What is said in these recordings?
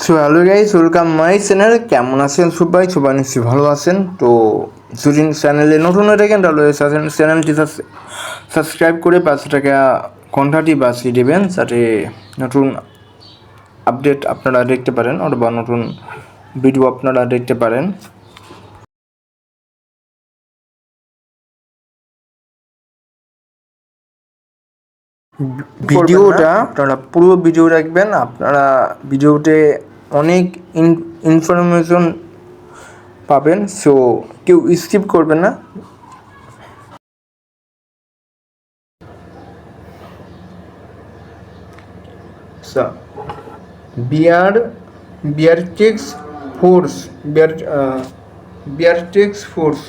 So hello guys, welcome my channel. কেমন আছেন সবাই? সবাই নিশ্চয়ই ভালো আছেন। তো যদি চ্যানেলে নতুন হয়ে থাকেন তাহলে চ্যানেলটি সাবস্ক্রাইব করে পাশে টাকা ঘন্টাটি বাজিয়ে দেবেন, যাতে নতুন আপডেট আপনারা দেখতে পারেন অথবা নতুন ভিডিও আপনারা দেখতে পারেন। ভিডিওটা আপনারা পুরো ভিডিও দেখবেন। আপনারা ভিডিওতে অনেক ইনফরমেশন পাবেন, সো কেউ স্কিপ করবেন না। বিয়ারটেক্স ফোর্স বিয়ারটেক্স ফোর্স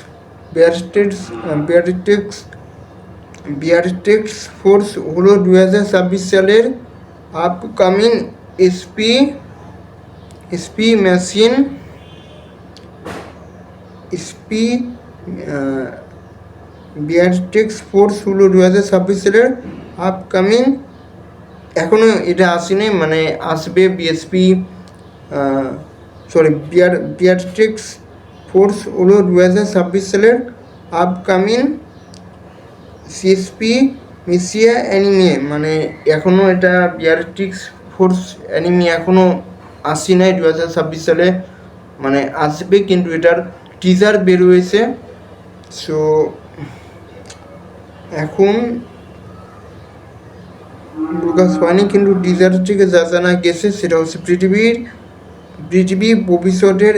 বিয়ারটেক্স ফোর্স হলো 2026 সালের আপকামিং এসপি মেশিন বিয়ারটেক্স ফোর্স হলো 2026 সালের আপকামিং, এখনও এটা আসেনি, মানে আসবে বিয়ারটেক্স ফোর্স হলো 2026 সালের আপকামিং সিএসপি মেসিয়া অ্যানিমে। মানে এখনও এটা বিয়ারটেক্স ফোর্স অ্যানিমে এখনও আসি নাই 2026 সালে, মানে আসবে, কিন্তু এটার টিজার বের হয়েছে। সো এখন প্রকাশ পায়নি, কিন্তু টিজার থেকে যা জানা গেছে সেটা হচ্ছে পৃথিবী ভবিষ্যতের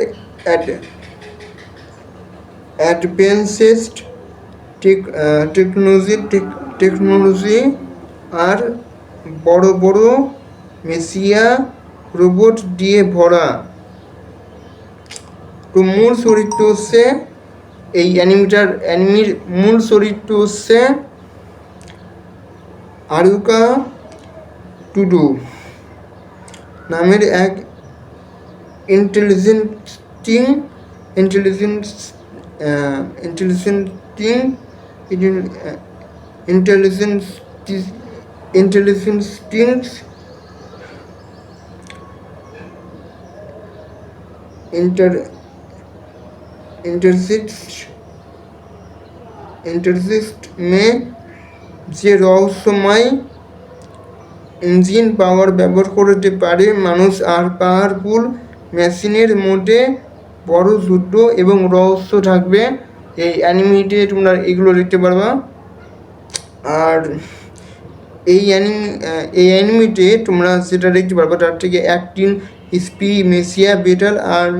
অ্যাডভান্সড টেকনোলজি আর বড় বড় মেশিয়া রোবট দিয়ে ভরা। তো মূল চরিত্র হচ্ছে এই অ্যানিমির মূল চরিত্র হচ্ছে আরুকা টুডু নামের এক ইন্টারসিস্ট মে যে রহস্যময় ইঞ্জিন পাওয়ার ব্যবহার করতে পারে মানুষ আর পাওয়ারফুল মেশিনের মধ্যে বড় যুদ্ধ এবং রহস্য থাকবে। এই অ্যানিমেটে তোমরা এগুলো দেখতে পারবা। আর এই অ্যানিমেটে তোমরা যেটা দেখতে পারবা তার থেকে অ্যাক্টিং স্পি মেসিয়া বেটাল আর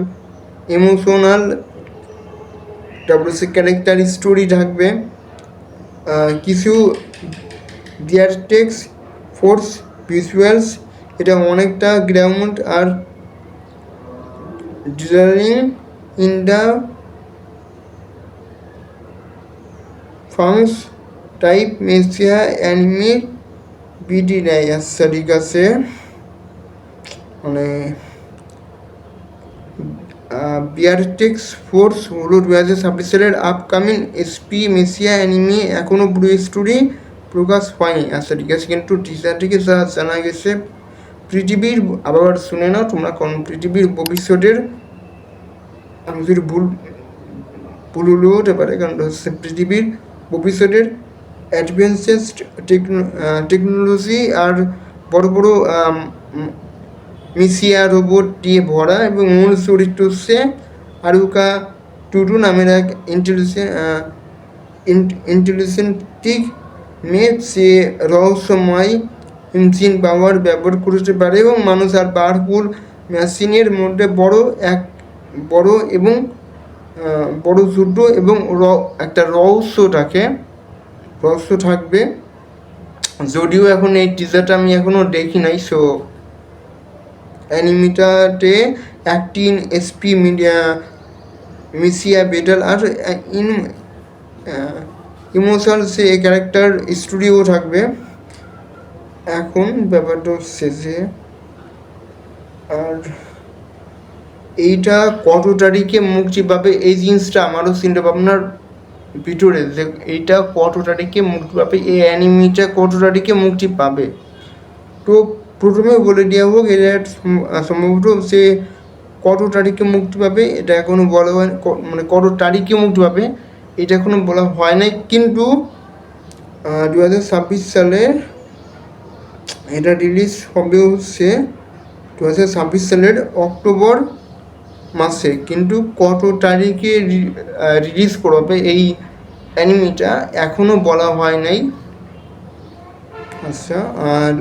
ইমোশনাল ক্যারেক্টার স্টোরি থাকবে। কিছু বিয়ারটেক্স ফোর্স ভিজুয়ালস, এটা অনেকটা গ্রাউন্ড আর ডিজাইনিং ইন দ্য ফাংস টাইপ মেসিয়া অ্যানিমি বিডি নেয়। আচ্ছা ঠিক আছে, মানে বিয়ারটেক্স ফোর্স হলো 2026 সালের আপকামিং এসপি মেসিয়া অ্যানিমে এখনও পুরো স্টোরি প্রকাশ পায়নি। আচ্ছা ঠিক আছে, কিন্তু টিজার থেকে যা জানা গেছে পৃথিবীর, আবার শুনে নাও তোমরা, কোন পৃথিবীর ভবিষ্যতের, আমি যদি ভুল হলেও হতে পারে, কারণ হচ্ছে পৃথিবীর ভবিষ্যতের অ্যাডভান্সড টেকনোলজি আর বড় বড় মেশিয়া রোবট দিয়ে ভরা, এবং মূল চরিত্র হচ্ছে আরুকা টুডু নামের এক ইন্টেলিজেন্টিক মেয়ে, সে রহস্যময় ইঞ্জিন পাওয়ার ব্যবহার করতে পারে এবং মানুষ আর পাওয়ারফুল মেশিনের মধ্যে বড় যুদ্ধ এবং একটা রহস্য থাকবে। যদিও এখন এই টিজারটা আমি এখনও দেখি নাই। সো অ্যানিমেটাতে অ্যাক্টিং এসপি মেসিয়া বেটাল আর ইমোশনাল সে ক্যারেক্টার স্টুডিও থাকবে। এখন ব্যাপারটা হচ্ছে যে, আর এইটা কত তারিখে মুক্তি পাবে, এই জিনিসটা আমারও চিন্তা ভাবনার ভিতরে, যে এইটা কত তারিখে মুক্তি পাবে, এই অ্যানিমেটা কত তারিখে মুক্তি পাবে। তো প্রথমে বলে দেওয়া হোক এটা সম্ভবত সে কত তারিখে মুক্তি পাবে এটা এখনও বলা হয়, মানে কত তারিখে মুক্তি পাবে এটা এখনও বলা হয় নাই, কিন্তু 2026 সালের এটা রিলিজ হবে হচ্ছে 2026 সালের অক্টোবর মাসে, কিন্তু কত তারিখে রিলিজ করবে এই অ্যানিমিটা এখনও বলা হয় নাই। আচ্ছা, আর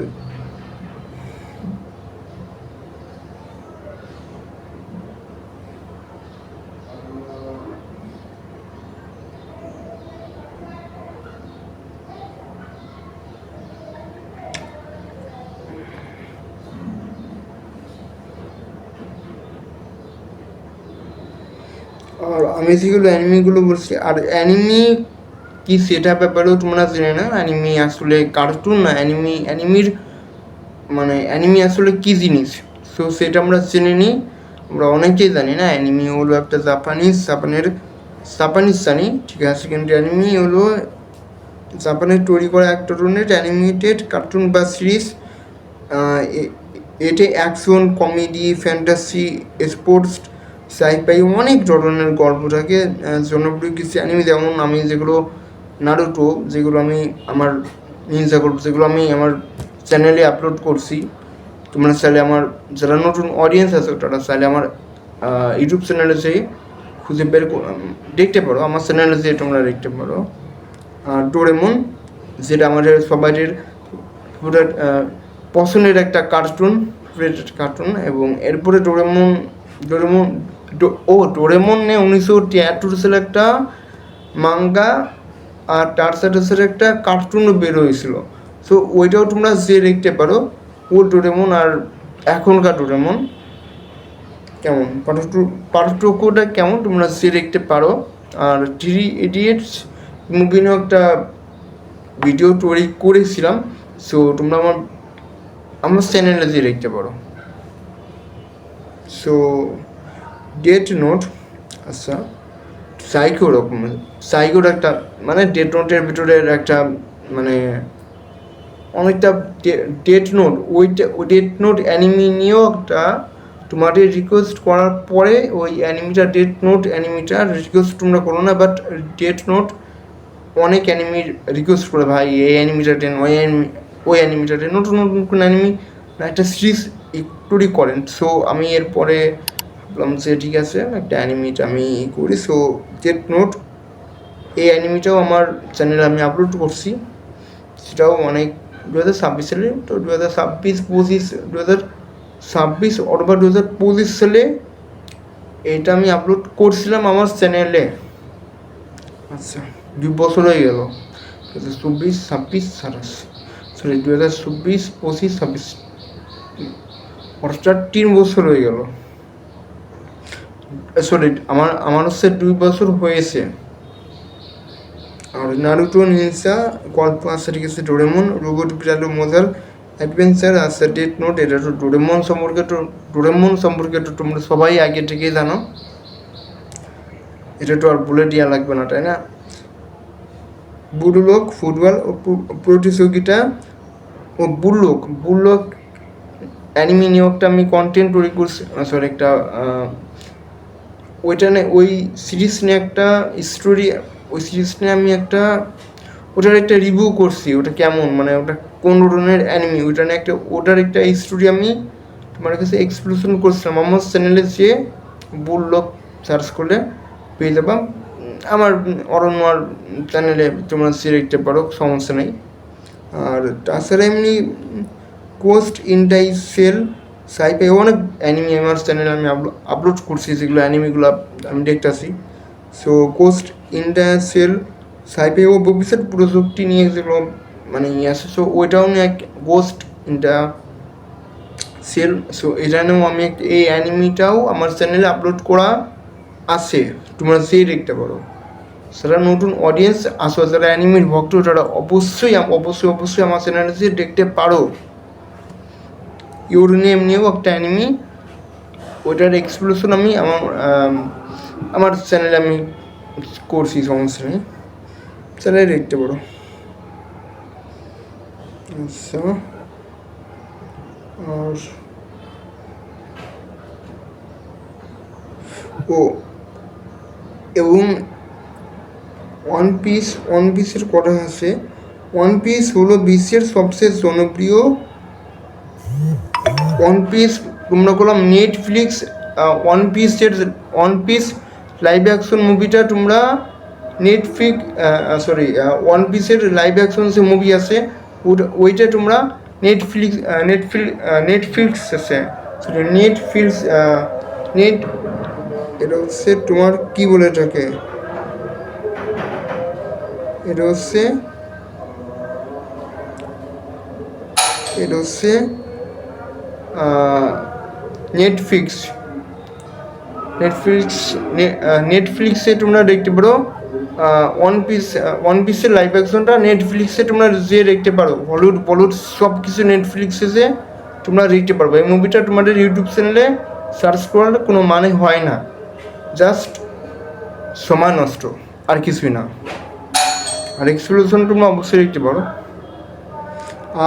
আমি যেগুলো অ্যানিমিগুলো বলছি, আর অ্যানিমি কি সেটা ব্যাপারেও তোমরা জেনে না, অ্যানিমি আসলে কার্টুন না, অ্যানিমির মানে অ্যানিমি আসলে কী জিনিস, সো সেটা আমরা জেনে নিই। আমরা অনেকেই জানি না অ্যানিমি হলো একটা জাপানিজ জানি, ঠিক আছে, কিন্তু অ্যানিমি হলো জাপানের তৈরি করা এক ধরনের অ্যানিমেটেড কার্টুন বা সিরিজ। এতে action, comedy, fantasy, sports, sci-fi অনেক ধরনের গল্প থাকে। জনপ্রিয় কিছু অ্যানিমে যেমন আমি যেগুলো নারুটো, যেগুলো আমি আমার নিনজা গল্প, যেগুলো আমি আমার চ্যানেলে আপলোড করছি, তোমরা চাইলে আমার যারা নতুন অডিয়েন্স আছে তারা চাইলে আমার ইউটিউব চ্যানেলে যেয়ে খুঁজে দেখতে পারো, আমার চ্যানেলে যেয়ে তোমরা দেখতে পারো। ডোরেমন, যেটা আমাদের সবাইয়ের পছন্দের একটা কার্টুন, এবং এরপরে ডোরেমন 1973 সালে একটা মাঙ্গা আর টার্সাটাসের একটা কার্টুনও বের হয়েছিল, সো ওইটাও তোমরা যে দেখতে পারো। ও ডোরেমন আর এখনকার ডোরেমন কেমন, পার্থক্যটা কেমন তোমরা যে দেখতে পারো। আর 3 ইডিয়টস মুভি নিয়েও একটা ভিডিও তৈরি করেছিলাম, সো তোমরা আমার চ্যানেলে যে দেখতে পারো। সো ডেথ নোট, আচ্ছা, সাইকোর একটা মানে ডেথ নোটের ভিতরে একটা মানে অনেকটা ডেথ নোট, ওই ডেথ নোট অ্যানিমি নিয়েও একটা তোমাদের রিকোয়েস্ট করার পরে ওই অ্যানিমিটা ডেথ নোট অ্যানিমিটার রিকোয়েস্ট তোমরা করো না, বাট ডেথ নোট অনেক অ্যানিমির রিকোয়েস্ট করে ভাই এই অ্যানিমিটা দেন, ওই অ্যানিমিটা দেন, নতুন নতুন অ্যানিমি একটা সিরিজ একটুই করেন। সো আমি এরপরে ভাবলাম যে ঠিক আছে একটা অ্যানিমিটা আমি করি। সো ডেথ নোট এই অ্যানিমিটাও আমার চ্যানেলে আমি আপলোড করছি, সেটাও অনেক 2026 সালে, তো 2026 অথবা 2025 সালে এটা আমি আপলোড করছিলাম আমার চ্যানেলে। আচ্ছা, 2 বছর হয়ে গেল, 2024, 26, 27, সরি 2024, 25, 26, অর্থাৎ 3 বছর হয়ে গেল। সরি আমার হচ্ছে 2 বছর হয়েছে। আর নারুটো, নিনজা গল্প আছে, ঠিক আছে, ডোরেমন, রোবট বিড়ালো মজার অ্যাডভেঞ্চার আছে, ডেথ নোট, এটা তো ডোরেমন সম্পর্কে তো তোমরা সবাই আগে থেকেই জানো, এটা তো আর বলে দেওয়া লাগবে না, তাই না? বুলক ফুটবল প্রতিযোগিতা, ও বুলক অ্যানিমি নিয়োগটা আমি কন্টেন্ট তৈরি করছি, সরি একটা ওইটা নিয়ে ওই সিরিজ নিয়ে একটা স্টোরি, ওই সিরিজ নিয়ে আমি ওটার একটা রিভিউ করছি, ওটা কেমন মানে ওটা কোন ধরনের অ্যানিমি, ওটার একটা স্টোরি আমি তোমার কাছে এক্সপ্লোশন করছিলাম। আমার চ্যানেলে যে বুলক সার্চ করলে পেয়ে যাবা, আমার অরণ্যার চ্যানেলে তোমরা সে দেখতে পারো, সমস্যা নেই। আর তাছাড়া এমনি কোস্ট ইন্টাইসেল, সাইফাই অনেক অ্যানিমি আমার চ্যানেলে আমি আপলোড করছি, যেগুলো অ্যানিমিগুলো আমি দেখতেছি। সো কোস্ট ইন্টাইসেল, সাইফাই ও ভবিষ্যৎ প্রযুক্তি নিয়ে যেগুলো মানে ইয়ে আছে, সো ওইটাও নিয়ে গোস্ট ইন্টা সেল, সো এটা নিয়েও আমি এই অ্যানিমিটাও আমার চ্যানেলে আপলোড করা আছে, তোমরা সেই দেখতে পারো। যারা নতুন অডিয়েন্স আসো, যারা অ্যানিমির ভক্ত, তারা অবশ্যই আমার চ্যানেলে দেখতে পারো। ইউর নেম নিয়েও একটা অ্যানিমি, ওইটার এক্সপ্লোশন আমি আমার চ্যানেলে আমি করছি, সমস্যা নেই, চ্যানেলে দেখতে পারো। আচ্ছা, আর ও এবং ওয়ান পিসের কথা আছে। ওয়ান পিস হলো বিশ্বের সবচেয়ে জনপ্রিয়। ওয়ান পিস তোমরা করলাম Netflix one piece live action মুভিটা তোমরা ওয়ান পিসের লাইভ অ্যাকশন যে মুভি আছে ওইটা তোমরা নেটফ্লিক্স আছে নেটফ্লিক্স নেট এটা হচ্ছে তোমার কী বলে থাকে, এটা হচ্ছে নেটফ্লিক্সে তোমরা দেখতে পারো। ওয়ান পিসের লাইভ অ্যাকশনটা নেটফ্লিক্সে তোমরা যে দেখতে পারো, হলিউড সব কিছু নেটফ্লিক্সে যে তোমরা দেখতে পারবো। এই মুভিটা তোমাদের ইউটিউব চ্যানেলে সার্চ করার কোনো মানে হয় না, জাস্ট সময় নষ্ট, আর কিছুই না। আর এক্সপ্লোশন তোমরা অবশ্যই দেখতে পারো।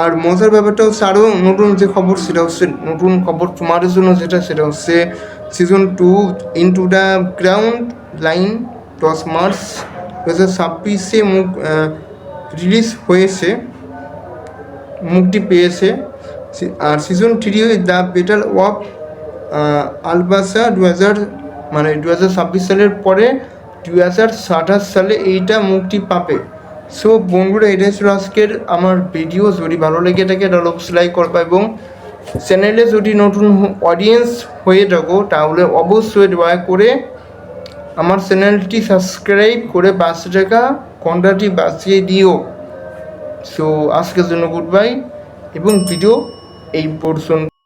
আর মজার ব্যাপারটা হচ্ছে আরও নতুন যে খবর, সেটা হচ্ছে নতুন খবর তোমাদের জন্য সেটা হচ্ছে season 2 into the ground line 10 March 2026 release হয়েছে, মুক্তি পেয়েছে। আর সিজন 3 দ্য ব্যাটল অফ আলবাসা 2026 সালের পরে 2027 সালে এইটা মুক্তি পাবে। সো বন্ধুরা, এটাই ছিল আজকের আমার ভিডিও। যদি ভালো লেগে থাকে তাহলে অবশ্যই লাইক করবা, এবং চ্যানেলে যদি নতুন অডিয়েন্স হয়ে থাকো তাহলে অবশ্যই দয়া করে আমার চ্যানেলটি সাবস্ক্রাইব করে 5 টাকা ঘন্টাটি বাঁচিয়ে দিও। সো আজকের জন্য গুড বাই, এবং ভিডিও এই পর্যন্ত।